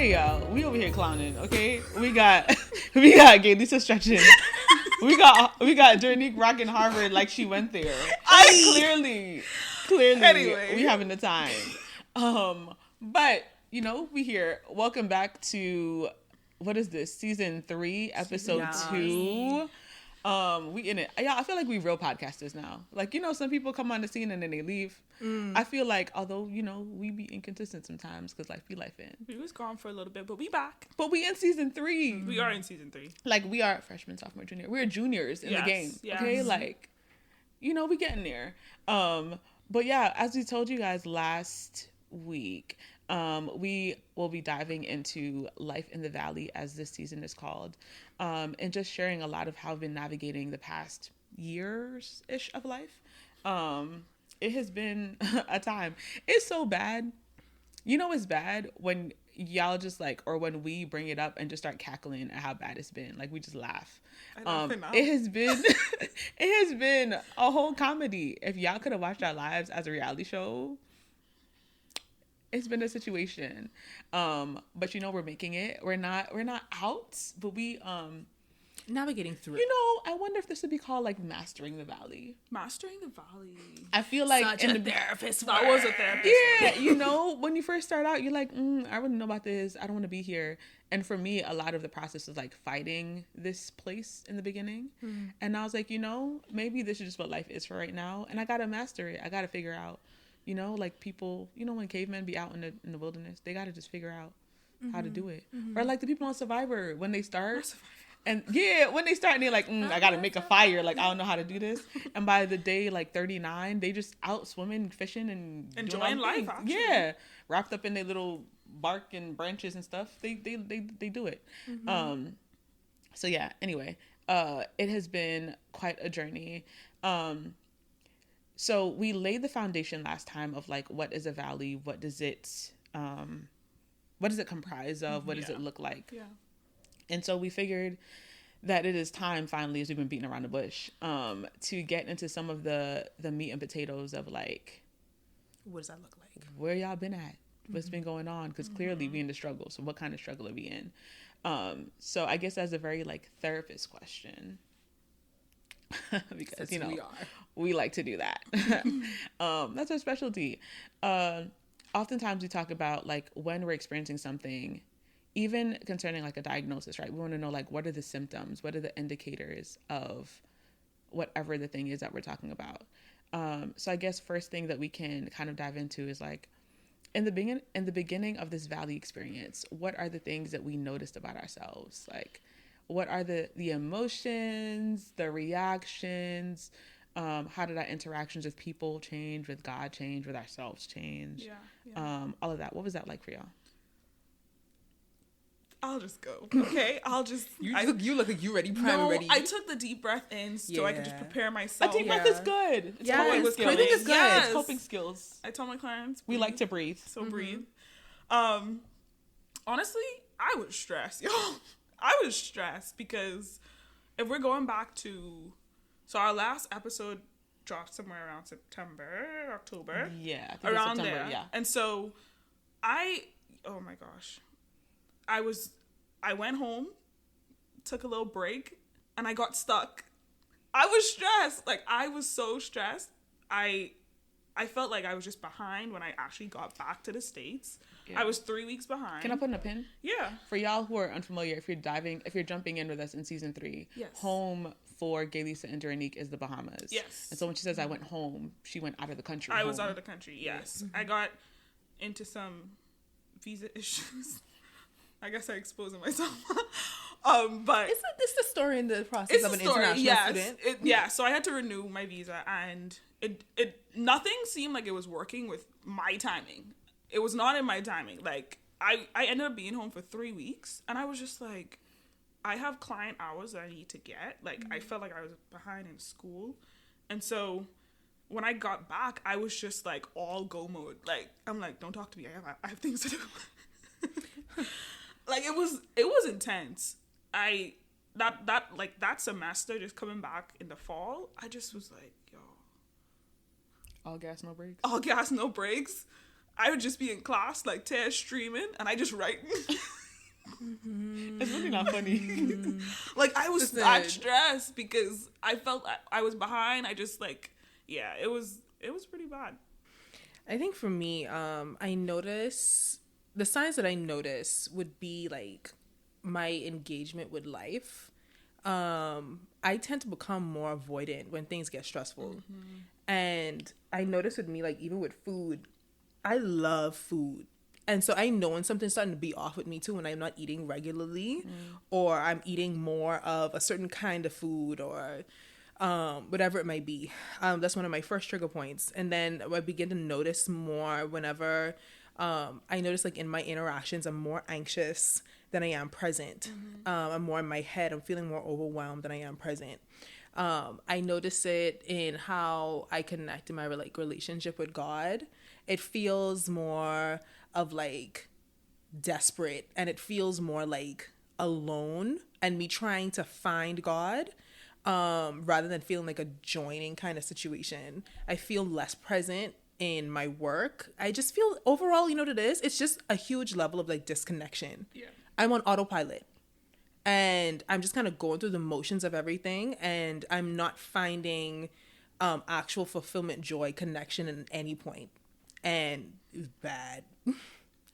Okay, y'all. We over here clowning. Okay, we got Gay Lisa stretching. We got Jernique rocking Harvard like she went there. Clearly, Anyway. we having the time. But you know, we here. Welcome back to what is this? Season 3, episode 2. We in it. Yeah, I feel like we real podcasters now. Like, you know, some people come on the scene and then they leave. I feel like, although, you know, we be inconsistent sometimes because life be life in. We was gone for a little bit, but we back. But we in season 3. We are in season 3. Like, we are freshman, sophomore, junior. We're juniors in the game. Yes. Okay, like, you know, we getting there. But yeah, as we told you guys last week, we will be diving into life in the valley, as this season is called, and just sharing a lot of how I've been navigating the past years-ish of life. It has been a time. It's so bad. You know, it's bad when y'all just like, or when we bring it up and just start cackling at how bad it's been. Like, we just laugh. It has been a whole comedy. If y'all could have watched our lives as a reality show, it's been a situation. But you know, we're making it. We're not out, but we navigating through. You know, I wonder if this would be called like mastering the valley. Mastering the valley. I feel like Such a therapist. I was a therapist. Yeah, you know, when you first start out, you're like, I wouldn't know about this. I don't want to be here. And for me, a lot of the process was like fighting this place in the beginning. And I was like, you know, maybe this is just what life is for right now. And I got to master it. I got to figure out, you know, like people, you know, when cavemen be out in the wilderness, they got to just figure out how to do it. Or like the people on Survivor, when they start. And yeah, when they start and they're like, I got to make a fire. Like, I don't know how to do this. And by the day, like 39, they just out swimming, fishing, and enjoying life, actually. Yeah. Wrapped up in their little bark and branches and stuff. They do it. So yeah, anyway, it has been quite a journey. So we laid the foundation last time of like, what is a valley? What does it comprise of? What does it look like? Yeah. And so we figured that it is time, finally, as we've been beating around the bush, to get into some of the meat and potatoes of like, what does that look like? Where y'all been at? What's been going on? Because clearly we in the struggle. So what kind of struggle are we in? So I guess that's a very like therapist question. Because, Since you know, we are. we like to do that. That's our specialty. Oftentimes we talk about like when we're experiencing something, even concerning like a diagnosis, right? We want to know like, what are the symptoms? What are the indicators of whatever the thing is that we're talking about? So I guess first thing that we can kind of dive into is like, in the beginning of this valley experience, what are the things that we noticed about ourselves? Like, what are the emotions, the reactions? How did our interactions with people change, with God change, with ourselves change? Yeah. All of that. What was that like for y'all? I'll just go. Okay, You look like you ready, ready. I took the deep breath in so I could just prepare A myself. deep breath is good. It's Yes, coping skills. breathing is good. Yes. It's coping skills. I tell my clients We like to breathe. So breathe. Honestly, I was stressed, yo. I was stressed because if we're going back to, so our last episode dropped somewhere around September, October. Yeah, I think around it's September, there. yeah. And so oh my gosh, I went home, took a little break, and I got stuck. I was stressed. Like, I was so stressed. I felt like I was just behind when I actually got back to the States. Yeah. I was 3 weeks behind. Can I put in a pin? Yeah. For y'all who are unfamiliar, if you're jumping in with us in season 3, yes. Home for Gay Lisa and Jernique is the Bahamas. Yes. And so when she says I went home, she went out of the country. I was out of the country, yes. I got into some visa issues. I guess I'm exposing myself. But Isn't this the story in the process of an international student? So I had to renew my visa, and it nothing seemed like it was working with my timing. It was not in my timing. Like, I ended up being home for 3 weeks, and I was just like, I have client hours that I need to get. Like, I felt like I was behind in school. And so when I got back, I was just like all go mode. Like, I'm like, don't talk to me. I have things to do. Like, it was intense. That semester, just coming back in the fall, I just was like, yo. All gas, no brakes? All gas, no brakes. I would just be in class, like, tears streaming, and I just writing. It's really not funny. Like, I was that stressed because I felt I was behind. I just, like, yeah, it was pretty bad. I think for me, I notice the signs that I notice would be like my engagement with life. I tend to become more avoidant when things get stressful. And I notice with me, like, even with food, I love food. And so I know when something's starting to be off with me too, when I'm not eating regularly or I'm eating more of a certain kind of food or whatever it might be. That's one of my first trigger points. And then I begin to notice more whenever I notice, like, in my interactions, I'm more anxious than I am present. I'm more in my head. I'm feeling more overwhelmed than I am present. I notice it in how I connect in my relationship with God. It feels more of like desperate, and it feels more like alone and me trying to find God rather than feeling like a joining kind of situation. I feel less present in my work. I just feel overall, you know what it is? It's just a huge level of like disconnection. Yeah. I'm on autopilot. And I'm just kind of going through the motions of everything, and I'm not finding actual fulfillment, joy, connection at any point. And it was bad. It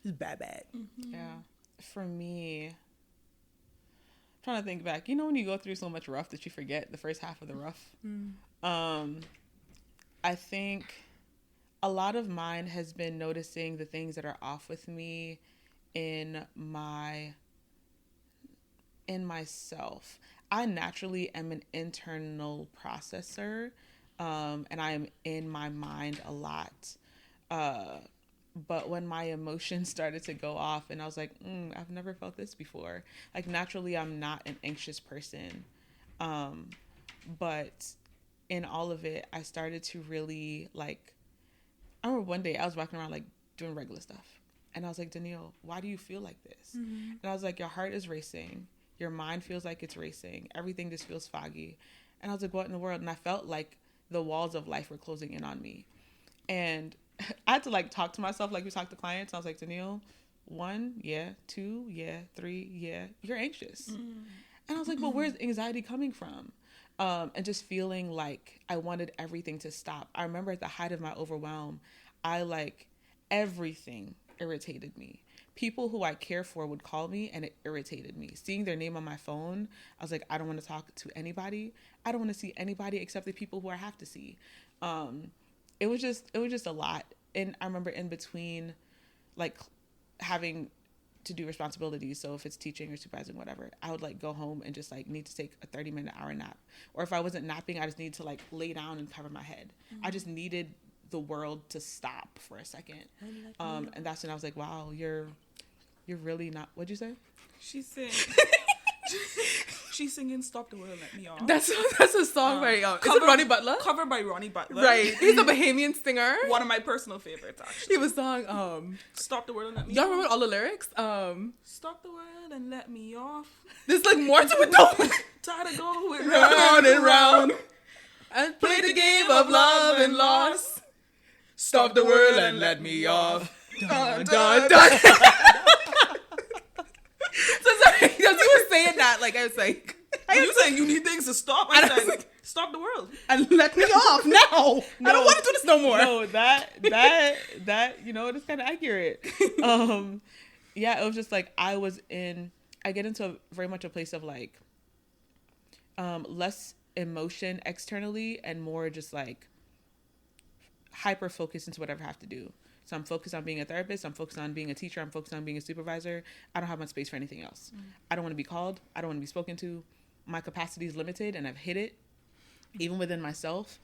was bad. Yeah. For me, I'm trying to think back. You know when you go through so much rough that you forget the first half of the rough? I think a lot of mine has been noticing the things that are off with me in myself. I naturally am an internal processor, and I am in my mind a lot. But when my emotions started to go off and I was like, I've never felt this before. Like, naturally, I'm not an anxious person. But in all of it, I started to really, like, I remember one day I was walking around, like, doing regular stuff. And I was like, Danielle, why do you feel like this? And I was like, your heart is racing. Your mind feels like it's racing. Everything just feels foggy. And I was like, what in the world? And I felt like the walls of life were closing in on me. And I had to, like, talk to myself like we talk to clients. I was like, Danielle, 1, yeah. 2, yeah. 3, yeah. You're anxious. And I was like, well, where's anxiety coming from? And just feeling like I wanted everything to stop. I remember at the height of my overwhelm, everything irritated me. People who I care for would call me and it irritated me. Seeing their name on my phone, I was like, I don't want to talk to anybody. I don't want to see anybody except the people who I have to see. It was just a lot. And I remember in between, like, having to do responsibilities. So if it's teaching or supervising, whatever, I would, like, go home and just, like, need to take a 30-minute hour nap. Or if I wasn't napping, I just need to, like, lay down and cover my head. I just needed the world to stop for a second. And that's when I was like, wow, you're really not, what'd you say? She's singing Stop the World, Let Me Off. That's a song by is it Ronnie Butler? Covered by Ronnie Butler. Right. He's a Bahamian singer. One of my personal favorites, actually. He was song Stop the World and Let Me Y'all Off. remember all the lyrics? Stop the world and let me off. There's like more to it though. Tired of going round and round. And play the game of love and loss. Stop the world and let me off. Dun, dun, dun. So sorry, as you were saying that, like, I was like, you saying you need things to stop? I said, like, stop the world and let me off now. I don't want to do this no more. No, that you know, it's kind of accurate. Yeah, it was just like I get into very much a place of like less emotion externally and more just like hyper focused into whatever I have to do. So I'm focused on being a therapist. I'm focused on being a teacher. I'm focused on being a supervisor. I don't have much space for anything else. I don't want to be called. I don't want to be spoken to. My capacity is limited, and I've hit it, even within myself.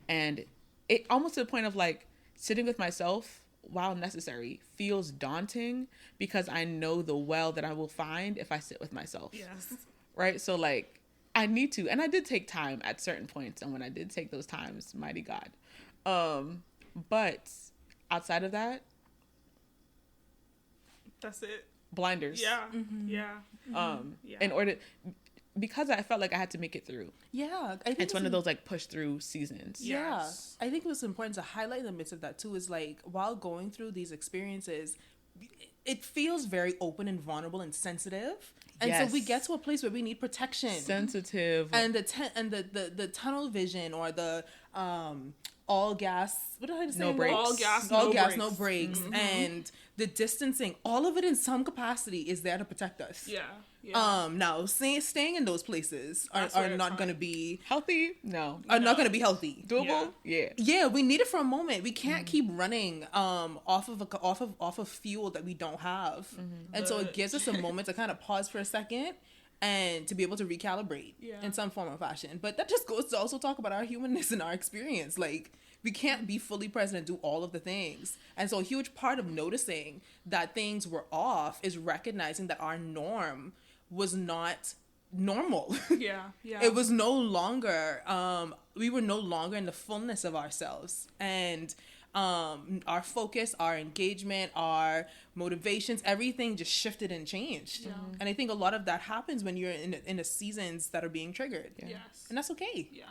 And it almost to the point of like sitting with myself, while necessary, feels daunting because I know the well that I will find if I sit with myself. Yes. Right? So like I need to. And I did take time at certain points. And when I did take those times, mighty God. But outside of that, that's it. Blinders. Yeah. Yeah. In order, because I felt like I had to make it through. Yeah. I think it's one of those like push through seasons. Yeah. Yes. I think it was important to highlight in the midst of that too, is like while going through these experiences, it feels very open and vulnerable and sensitive. And so we Yes. get to a place where we need protection. Sensitive. And the tunnel vision, or the all gas, what did I say? No brakes. All gas, All no gas, brakes. no brakes, and the distancing, all of it in some capacity is there to protect us. Yeah. Yeah. Now staying in those places That's are where it's not fine. going to be Healthy? No. not going to be healthy. Doable? Yeah. Yeah, we need it for a moment. We can't keep running off of fuel that we don't have, and so it But- gives us a moment to kind of pause for a second and to be able to recalibrate Yeah. in some form or fashion. But that just goes to also talk about our humanness and our experience. Like, we can't be fully present and do all of the things. And so a huge part of noticing that things were off is recognizing that our norm was not normal. Yeah. Yeah. It was no longer we were no longer in the fullness of ourselves, and our focus, our engagement, our motivations, everything just shifted and changed. And I think a lot of that happens when you're in the seasons that are being triggered. Yes. And that's okay. Yeah.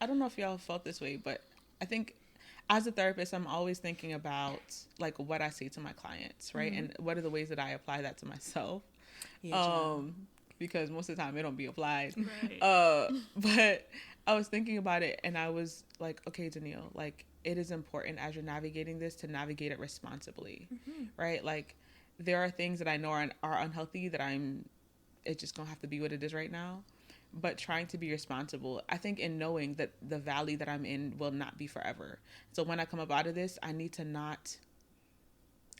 I don't know if y'all felt this way, but I think as a therapist, I'm always thinking about like what I say to my clients, right? And what are the ways that I apply that to myself? Yeah, Because most of the time it don't be applied. Right. But I was thinking about it and I was like, okay, Danielle, like it is important as you're navigating this to navigate it responsibly, right? Like there are things that I know are unhealthy that it's just gonna have to be what it is right now. But trying to be responsible, I think in knowing that the valley that I'm in will not be forever. So when I come up out of this, I need to not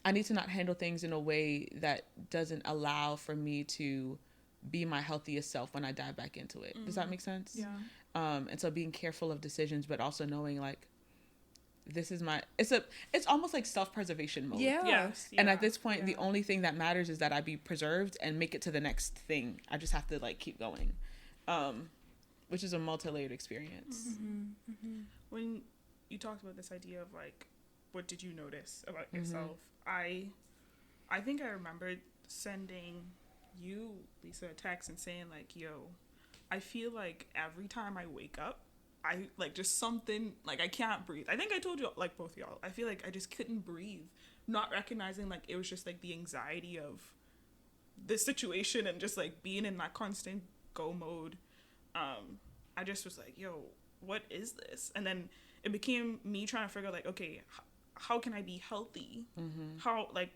handle things in a way that doesn't allow for me to be my healthiest self when I dive back into it. Does that make sense? Yeah. And so being careful of decisions, but also knowing like, this is it's almost like self-preservation mode. yeah. Yes. And yeah, at this point, the yeah. only thing that matters is that I be preserved and make it to the next thing. I just have to like keep going, which is a multi-layered experience. When you talked about this idea of like, what did you notice about yourself? I think I remembered sending you, Lisa, a text and saying like, yo, I feel like every time I wake up, I like just something like I can't breathe. I think I told you, like both of y'all, I feel like I just couldn't breathe, not recognizing like it was just like the anxiety of this situation and just like being in that constant go mode. I just was like, yo, what is this? And then it became me trying to figure out like, okay, how can I be healthy? How, like,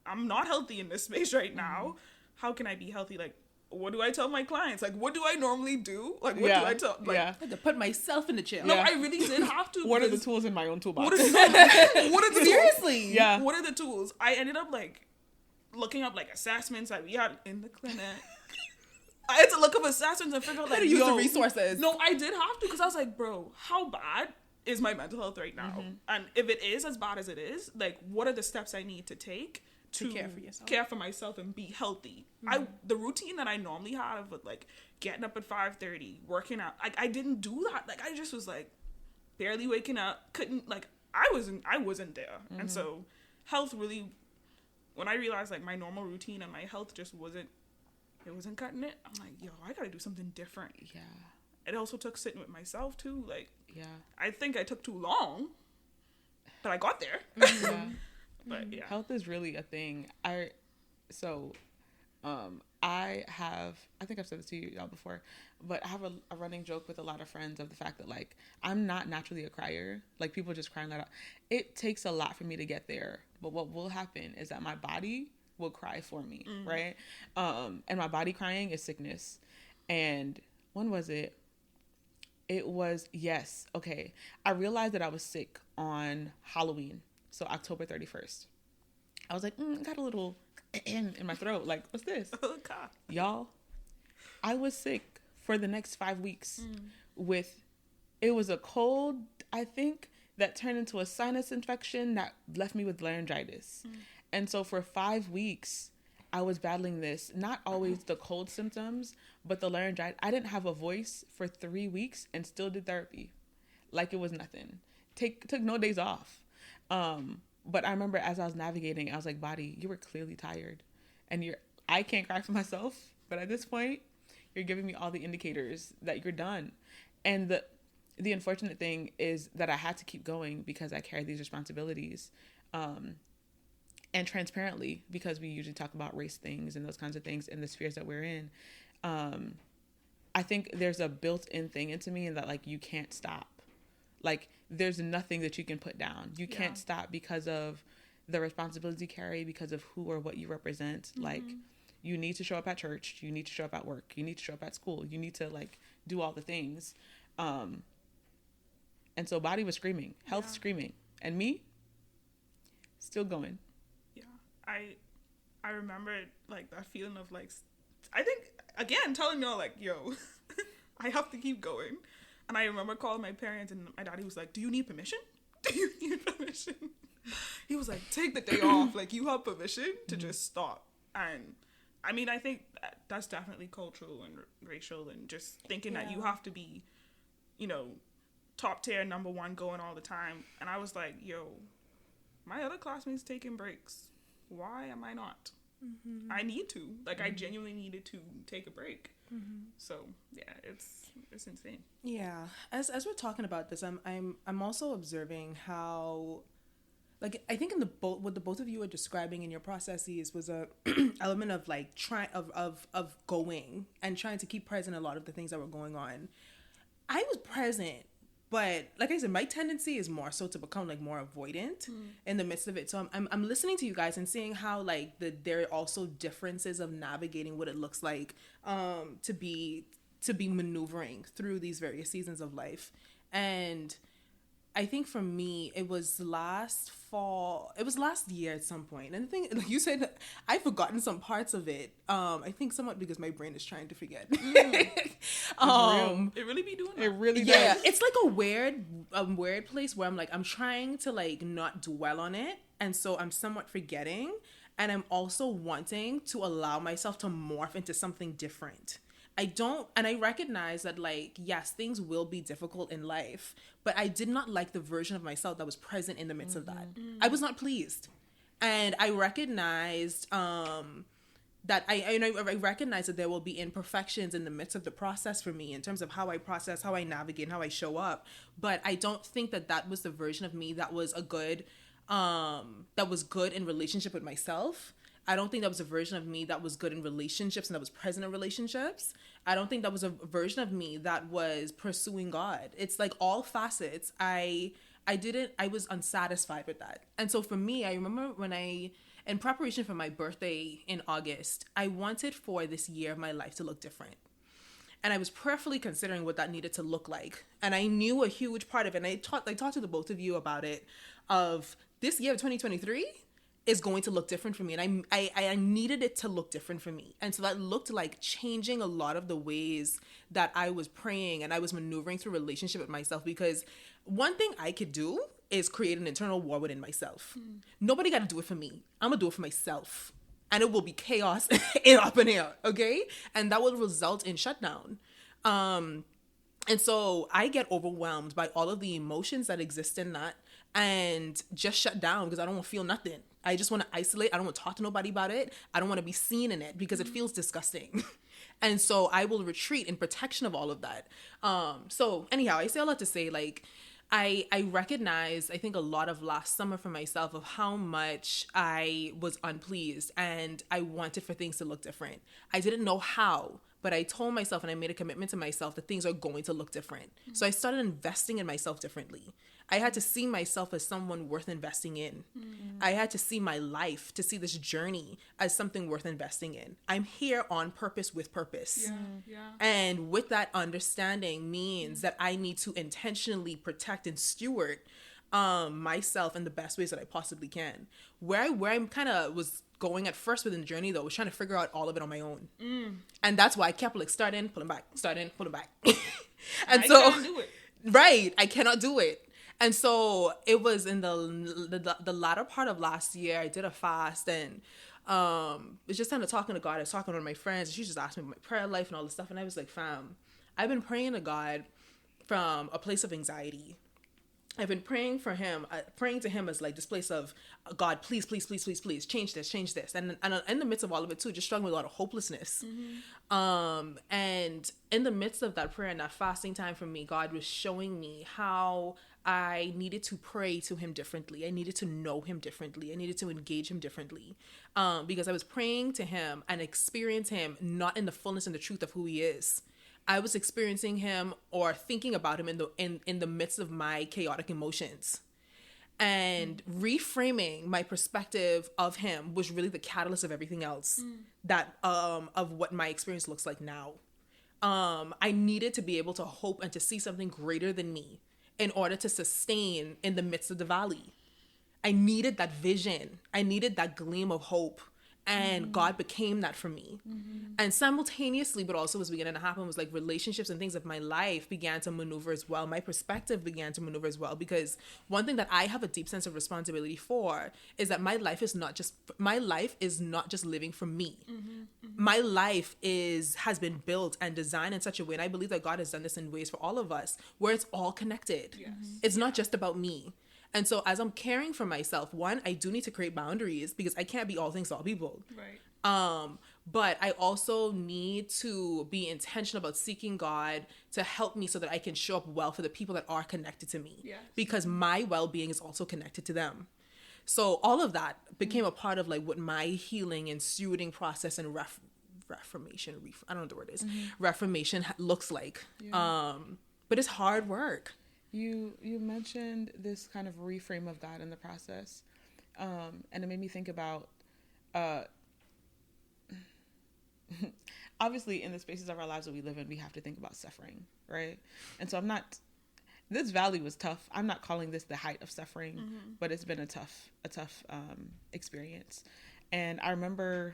I'm not healthy in this space right now. How can I be healthy? Like, what do I tell my clients? Like, what do I normally do? Like, what do I tell? Like, yeah. I had to put myself in the chair. no, Yeah. I really did have to. What are the because tools in my own toolbox? What are the Seriously. Yeah. What are the tools? I ended up like looking up like assessments that we had in the clinic. I had to look up assessments and figure out like, to use the yo, resources. No, I did have to because I was like, bro, how bad is my mental health right now? And if it is as bad as it is, like, what are the steps I need to take to care for yourself. care for myself and be healthy? The routine that I normally have with like getting up at 5:30, working out, I didn't do that. Like, I just was like barely waking up, couldn't like I wasn't there. And so health really, when I realized like my normal routine and my health just wasn't cutting it, I'm like, yo, I gotta do something different. Yeah. It also took sitting with myself too. Like, Yeah. I think I took too long, but I got there. Yeah. But yeah, Health is really a thing. I think I've said this to y'all before, but I have a running joke with a lot of friends of the fact that like I'm not naturally a crier. Like people just crying that out. It takes a lot for me to get there. But what will happen is that my body will cry for me, right? And my body crying is sickness. And when was it? It was, yes, okay. I realized that I was sick on Halloween, so October 31st. I was like, got a little in my throat. Like, what's this? oh god, Y'all, I was sick for the next 5 weeks it was a cold, I think, that turned into a sinus infection that left me with laryngitis. And so for 5 weeks, I was battling this, not always the cold symptoms, but the laryngitis. I didn't have a voice for 3 weeks and still did therapy. Like it was nothing. Took no days off. But I remember as I was navigating, I was like, body, you were clearly tired. And I can't cry for myself, but at this point, you're giving me all the indicators that you're done. And the unfortunate thing is that I had to keep going because I carry these responsibilities. And and transparently, because we usually talk about race things and those kinds of things in the spheres that we're in, I think there's a built-in thing into me, and that like you can't stop. Like there's nothing that you can put down. You can't stop because of the responsibilities you carry, because of who or what you represent. Like you need to show up at church, you need to show up at work, you need to show up at school, you need to like do all the things. And so body was screaming, health screaming, and me still going. Yeah, I remember like that feeling of like, I think again telling y'all like, yo, I have to keep going. And I remember calling my parents, and my daddy was like, do you need permission? Do you need permission? He was like, take the day off. Like, you have permission to just stop. And I mean, I think that's definitely cultural and racial, and just thinking that you have to be, you know, top tier, number one, going all the time. And I was like, yo, my other classmates taking breaks. Why am I not? I need to. Like, I genuinely needed to take a break. So yeah, it's insane. Yeah, as we're talking about this, I'm also observing how, like, I think in what the both of you are describing in your processes was a element of like of going and trying to keep present a lot of the things that were going on. I was present, but like I said, my tendency is more so to become like more avoidant in the midst of it. So I'm listening to you guys and seeing how like there are also differences of navigating what it looks like to be maneuvering through these various seasons of life. And I think for me, it was last year at some point. And the thing, like you said, I've forgotten some parts of it. I think somewhat because my brain is trying to forget. It really be doing that. It really does. Yeah, it's like a weird place where I'm trying to like not dwell on it. And so I'm somewhat forgetting. And I'm also wanting to allow myself to morph into something different. I recognize that, like, yes, things will be difficult in life, but I did not like the version of myself that was present in the midst of that. I was not pleased. And I recognized that I recognize that there will be imperfections in the midst of the process for me in terms of how I process, how I navigate, and how I show up. But I don't think that was the version of me that was good in relationship with myself. I don't think that was a version of me that was good in relationships and that was present in relationships. I don't think that was a version of me that was pursuing God. It's like all facets. I was unsatisfied with that. And so for me, I remember when in preparation for my birthday in August, I wanted for this year of my life to look different. And I was prayerfully considering what that needed to look like. And I knew a huge part of it. And I talked to the both of you about it, of this year of 2023 is going to look different for me. And I needed it to look different for me. And so that looked like changing a lot of the ways that I was praying and I was maneuvering through relationship with myself. Because one thing I could do is create an internal war within myself. Nobody got to do it for me. I'm going to do it for myself. And it will be chaos up in here, okay? And that will result in shutdown. And so I get overwhelmed by all of the emotions that exist in that and just shut down because I don't want to feel nothing. I just want to isolate. I don't want to talk to nobody about it. I don't want to be seen in it because it feels disgusting. And so I will retreat in protection of all of that. So anyhow, I say all that to say, like, I recognize, I think a lot of last summer for myself of how much I was unpleased and I wanted for things to look different. I didn't know how, but I told myself and I made a commitment to myself that things are going to look different. So I started investing in myself differently. I had to see myself as someone worth investing in. I had to see my life, to see this journey as something worth investing in. I'm here on purpose with purpose. Yeah. And with that understanding means that I need to intentionally protect and steward myself in the best ways that I possibly can. Where I'm kind of was going at first within the journey, though, was trying to figure out all of it on my own. And that's why I kept like starting, pulling back. And so, can't do it. Right, I cannot do it. And so it was in the latter part of last year, I did a fast and was just kind of talking to God. I was talking to one of my friends and she just asked me about my prayer life and all this stuff. And I was like, fam, I've been praying to God from a place of anxiety. I've been praying for him, praying to him as like this place of God, please, change this. And in the midst of all of it too, just struggling with a lot of hopelessness. And in the midst of that prayer and that fasting time for me, God was showing me how I needed to pray to him differently. I needed to know him differently. I needed to engage him differently, because I was praying to him and experience him not in the fullness and the truth of who he is. I was experiencing him or thinking about him in the midst of my chaotic emotions. And reframing my perspective of him was really the catalyst of everything else that of what my experience looks like now. I needed to be able to hope and to see something greater than me in order to sustain in the midst of the valley. I needed that vision. I needed that gleam of hope. And God became that for me. And simultaneously, but also was beginning to happen was like relationships and things of my life began to maneuver as well. My perspective began to maneuver as well, because one thing that I have a deep sense of responsibility for is that my life is not just living for me. My life has been built and designed in such a way, and I believe that God has done this in ways for all of us, where it's all connected. Yes. It's not just about me. And so as I'm caring for myself, one, I do need to create boundaries because I can't be all things to all people. Right. But I also need to be intentional about seeking God to help me so that I can show up well for the people that are connected to me. Yes. Because my well-being is also connected to them. So all of that became a part of like what my healing and stewarding process and reformation, I don't know what the word is, reformation looks like. Yeah. But it's hard work. You mentioned this kind of reframe of God in the process, and it made me think about obviously in the spaces of our lives that we live in, we have to think about suffering, right? And so this valley was tough. I'm not calling this the height of suffering, but it's been a tough experience. And I remember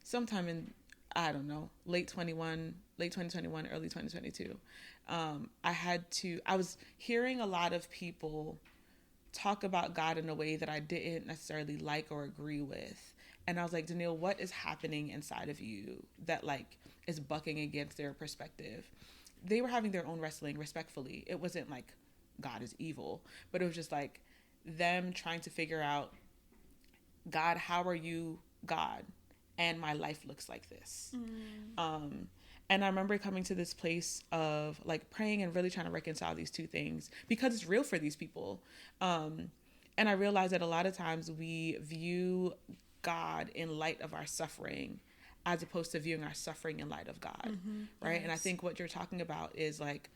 sometime in, I don't know, late 2021, early 2022, I was hearing a lot of people talk about God in a way that I didn't necessarily like or agree with. And I was like, Danielle, what is happening inside of you that like is bucking against their perspective? They were having their own wrestling respectfully. It wasn't like God is evil, but it was just like them trying to figure out, God, how are you God? And my life looks like this. And I remember coming to this place of like praying and really trying to reconcile these two things because it's real for these people. And I realized that a lot of times we view God in light of our suffering as opposed to viewing our suffering in light of God. Right. Yes. And I think what you're talking about is like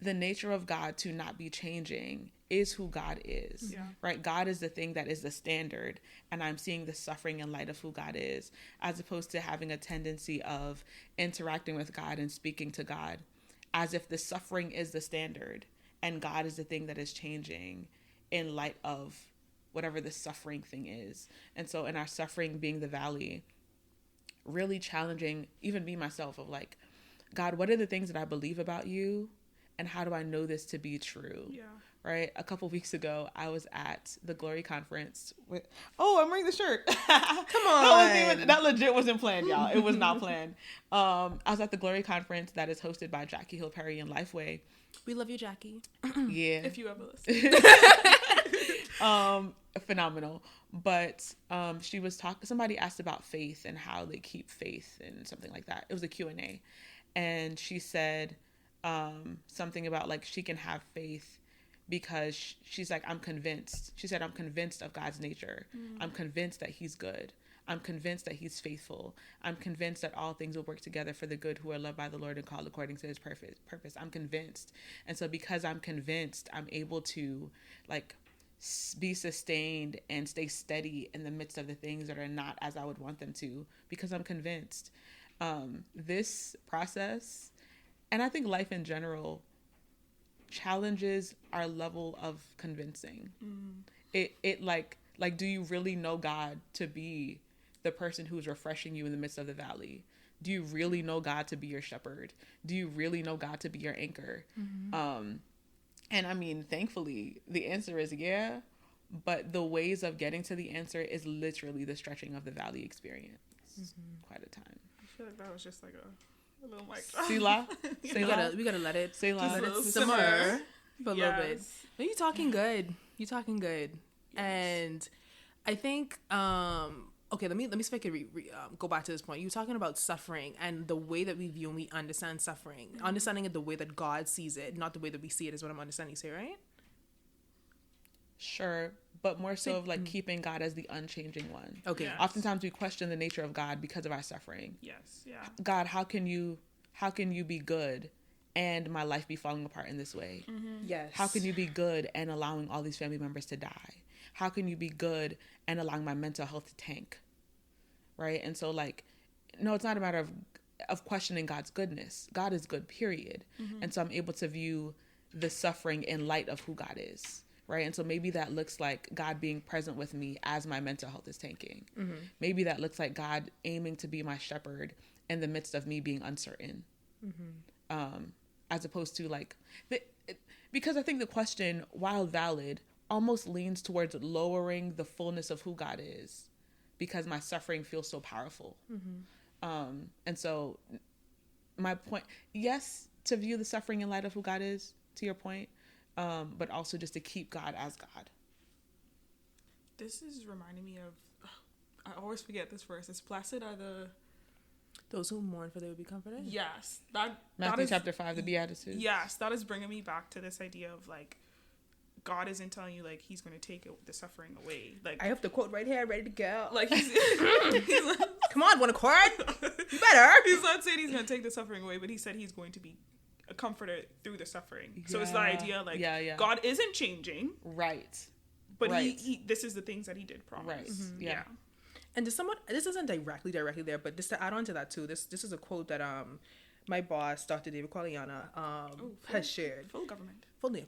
the nature of God to not be changing is who God is, right? God is the thing that is the standard. And I'm seeing the suffering in light of who God is, as opposed to having a tendency of interacting with God and speaking to God as if the suffering is the standard and God is the thing that is changing in light of whatever the suffering thing is. And so in our suffering being the valley, really challenging even me myself of like, God, what are the things that I believe about you? And how do I know this to be true? Yeah. Right. A couple weeks ago, I was at the Glory Conference. I'm wearing the shirt. Come on. That legit wasn't planned, y'all. It was not planned. I was at the Glory Conference that is hosted by Jackie Hill Perry and Lifeway. We love you, Jackie. Yeah. If you ever listen. Phenomenal. But she was somebody asked about faith and how they keep faith and something like that. It was a Q&A. And she said something about like she can have faith because she's like, I'm convinced. She said, I'm convinced of God's nature. I'm convinced that he's good. I'm convinced that he's faithful. I'm convinced that all things will work together for the good who are loved by the Lord and called according to his purpose. I'm convinced. And so because I'm convinced, I'm able to like be sustained and stay steady in the midst of the things that are not as I would want them to, because I'm convinced. This process, and I think life in general, challenges our level of convincing. It like do you really know God to be the person who's refreshing you in the midst of the valley? Do you really know God to be your shepherd? Do you really know God to be your anchor? And I mean, thankfully, the answer is yeah, but the ways of getting to the answer is literally the stretching of the valley experience. Quite a time. I feel like that was just like a little mic drop. Selah. We gotta let it Selah. simmer for a little bit. But you're talking good. Yes. And I think okay, let me see if I can go back to this point. You're talking about suffering and the way that we view and we understand suffering, understanding it the way that God sees it, not the way that we see it, is what I'm understanding you say, right? Sure, but more so of like keeping God as the unchanging one. Okay. Yeah. Oftentimes we question the nature of God because of our suffering. Yes. Yeah. God, how can you be good and my life be falling apart in this way? Yes. How can you be good and allowing all these family members to die? How can you be good and allowing my mental health to tank? Right? And so like, no, it's not a matter of questioning God's goodness. God is good, period. And so I'm able to view the suffering in light of who God is. Right? And so maybe that looks like God being present with me as my mental health is tanking. Maybe that looks like God aiming to be my shepherd in the midst of me being uncertain. As opposed to like, because I think the question, while valid, almost leans towards lowering the fullness of who God is because my suffering feels so powerful. And so my point, yes, to view the suffering in light of who God is, to your point, but also just to keep God as God. This is reminding me of. I always forget this verse. It's blessed are the. Those who mourn for they will be comforted. Yes, that Matthew is, chapter 5, the Beatitudes. Yes, that is bringing me back to this idea of like, God isn't telling you like He's going to take the suffering away. Like I have the quote right here, ready to go. like he's Come on, want a chord? You better. He's not saying He's going to take the suffering away, but He said He's going to be a comforter through the suffering. So it's the idea like God isn't changing, Right. but Right. he this is the things that He did promise. Right. Yeah. And this isn't directly there, but just to add on to that too, this is a quote that my boss, Dr. David Qualiana, has shared. Full government. Full name.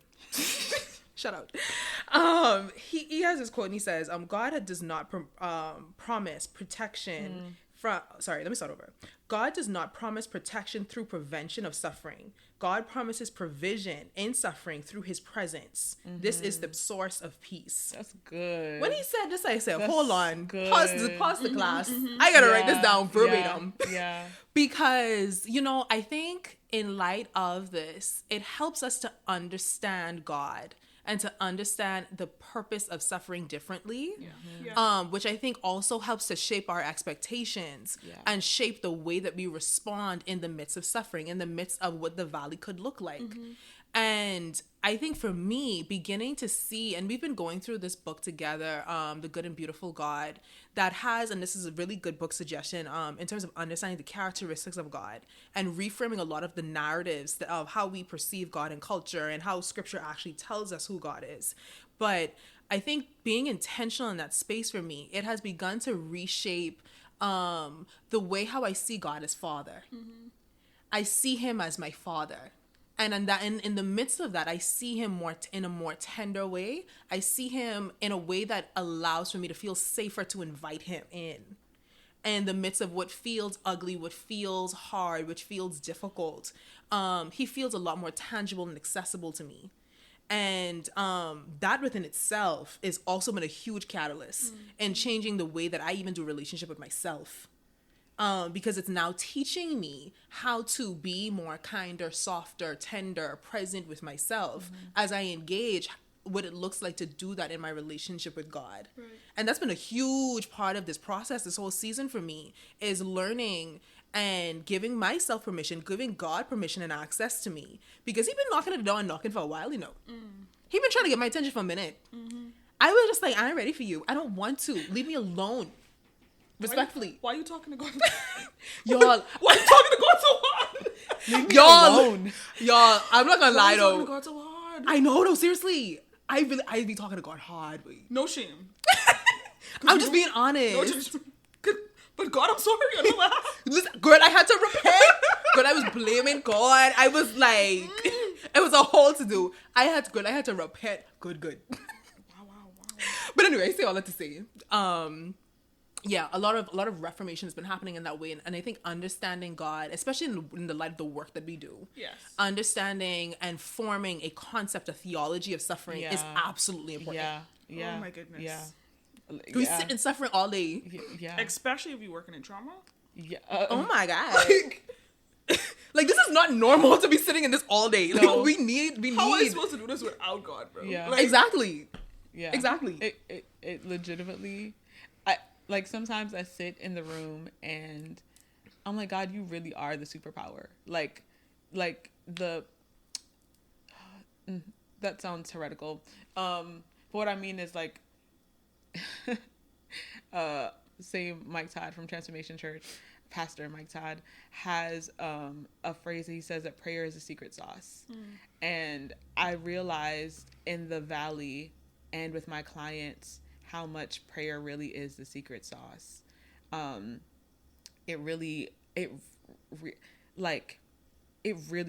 Shout out. He has this quote and he says, God does not promise protection from, sorry, let me start over. God does not promise protection through prevention of suffering. God promises provision in suffering through His presence. This is the source of peace. That's good. When he said this, I said, That's hold on, good. pause the class. I gotta write this down verbatim. Yeah. Because, I think in light of this, it helps us to understand God and to understand the purpose of suffering differently, which I think also helps to shape our expectations and shape the way that we respond in the midst of suffering, in the midst of what the valley could look like. And I think for me, beginning to see, and we've been going through this book together, The Good and Beautiful God, that has, and this is a really good book suggestion in terms of understanding the characteristics of God and reframing a lot of the narratives of how we perceive God in culture and how scripture actually tells us who God is. But I think being intentional in that space for me, it has begun to reshape the way how I see God as Father. I see Him as my Father. And in the midst of that, I see Him in a more tender way. I see Him in a way that allows for me to feel safer to invite Him in the midst of what feels ugly, what feels hard, which feels difficult. He feels a lot more tangible and accessible to me. And that within itself is also been a huge catalyst in changing the way that I even do relationship with myself. Because it's now teaching me how to be more kinder, softer, tender, present with myself as I engage what it looks like to do that in my relationship with God. Right. And that's been a huge part of this process, this whole season for me, is learning and giving myself permission, giving God permission and access to me. Because He's been knocking at the door and knocking for a while, He's been trying to get my attention for a minute. I was just like, I ain't ready for you. I don't want to. Leave me alone. Respectfully. Why are you talking to God? Y'all. Why are you talking to God so hard? Leave me alone. Y'all, I'm not gonna lie though. Why are you talking to God so hard? I know, no, seriously. I be talking to God hard, but no shame. I'm just being honest. No judgment. But God, I'm sorry. I don't know. Listen, girl, I had to repent. Girl, I was blaming God. I was like, it was a whole to do. I had to repent. Good. Wow. But anyway, I say all that to say, yeah, a lot of reformation has been happening in that way, and I think understanding God, especially in the light of the work that we do, yes, understanding and forming a concept, a theology of suffering is absolutely important. Yeah. Oh my goodness. Yeah. We sit in suffering all day. Yeah. Especially if you're working in trauma. Yeah. Oh my God. Like, this is not normal to be sitting in this all day. Like, No. we need. How am I supposed to do this without God, bro? Yeah. Like, Exactly. Yeah. Exactly. It legitimately, Like sometimes I sit in the room and I'm like, God, you really are the superpower. Like the that sounds heretical. But what I mean is like, same Mike Todd from Transformation Church, Pastor Mike Todd has a phrase that he says that prayer is a secret sauce. And I realized in the valley and with my clients how much prayer really is the secret sauce. It really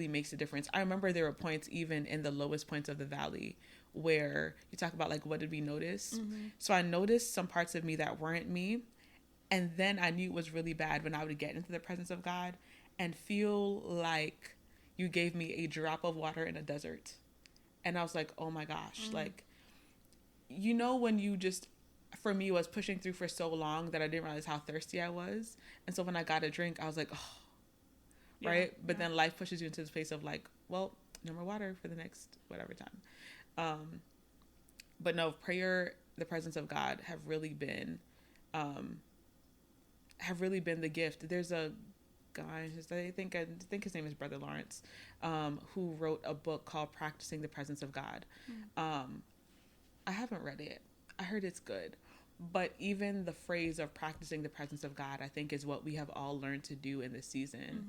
makes a difference. I remember there were points even in the lowest points of the valley where you talk about like, what did we notice? So I noticed some parts of me that weren't me. And then I knew it was really bad when I would get into the presence of God and feel like you gave me a drop of water in a desert. And I was like, oh my gosh, like, you know, when you just, for me, was pushing through for so long that I didn't realize how thirsty I was. And so when I got a drink, I was like, oh, right? But then life pushes you into this place of like, well, no more water for the next whatever time. But no, prayer, the presence of God have really been the gift. There's a guy, I think his name is Brother Lawrence, who wrote a book called Practicing the Presence of God. I haven't read it. I heard it's good. But even the phrase of practicing the presence of God, I think is what we have all learned to do in this season.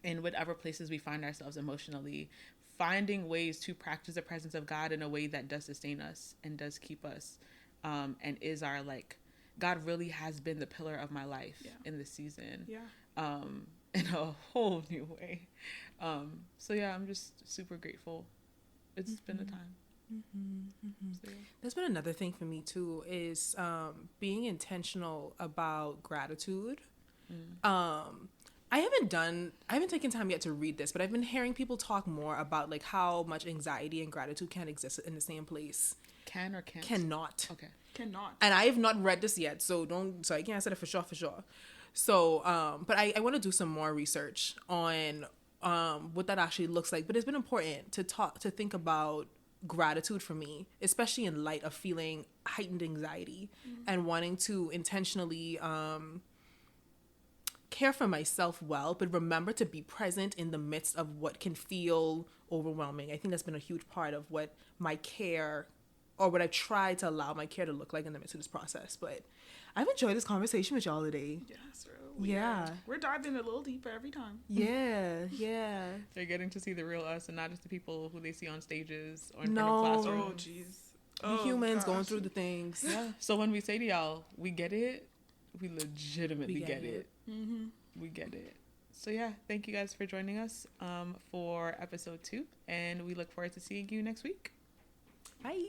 In whatever places we find ourselves emotionally, finding ways to practice the presence of God in a way that does sustain us and does keep us, and is our, like, God really has been the pillar of my life in this season. In a whole new way. So yeah, I'm just super grateful. It's been a time. So, yeah. There's been another thing for me too, is being intentional about gratitude. I haven't taken time yet to read this, but I've been hearing people talk more about like how much anxiety and gratitude can exist in the same place. Can or can't? Cannot. Okay. Cannot. And I have not read this yet, so I can't say that for sure. So, but I want to do some more research on what that actually looks like. But it's been important to think about gratitude for me, especially in light of feeling heightened anxiety and wanting to intentionally care for myself well, but remember to be present in the midst of what can feel overwhelming. I think that's been a huge part of what my care, or what I try to allow my care to look like in the midst of this process. But I've enjoyed this conversation with y'all today. Yes, we're diving a little deeper every time. Yeah. They're getting to see the real us and not just the people who they see on stages or in front of classrooms. Oh, jeez. We humans going through the things. Yeah. So when we say to y'all, we get it, we legitimately get it. We get it. So yeah, thank you guys for joining us for episode 2, and we look forward to seeing you next week. Bye.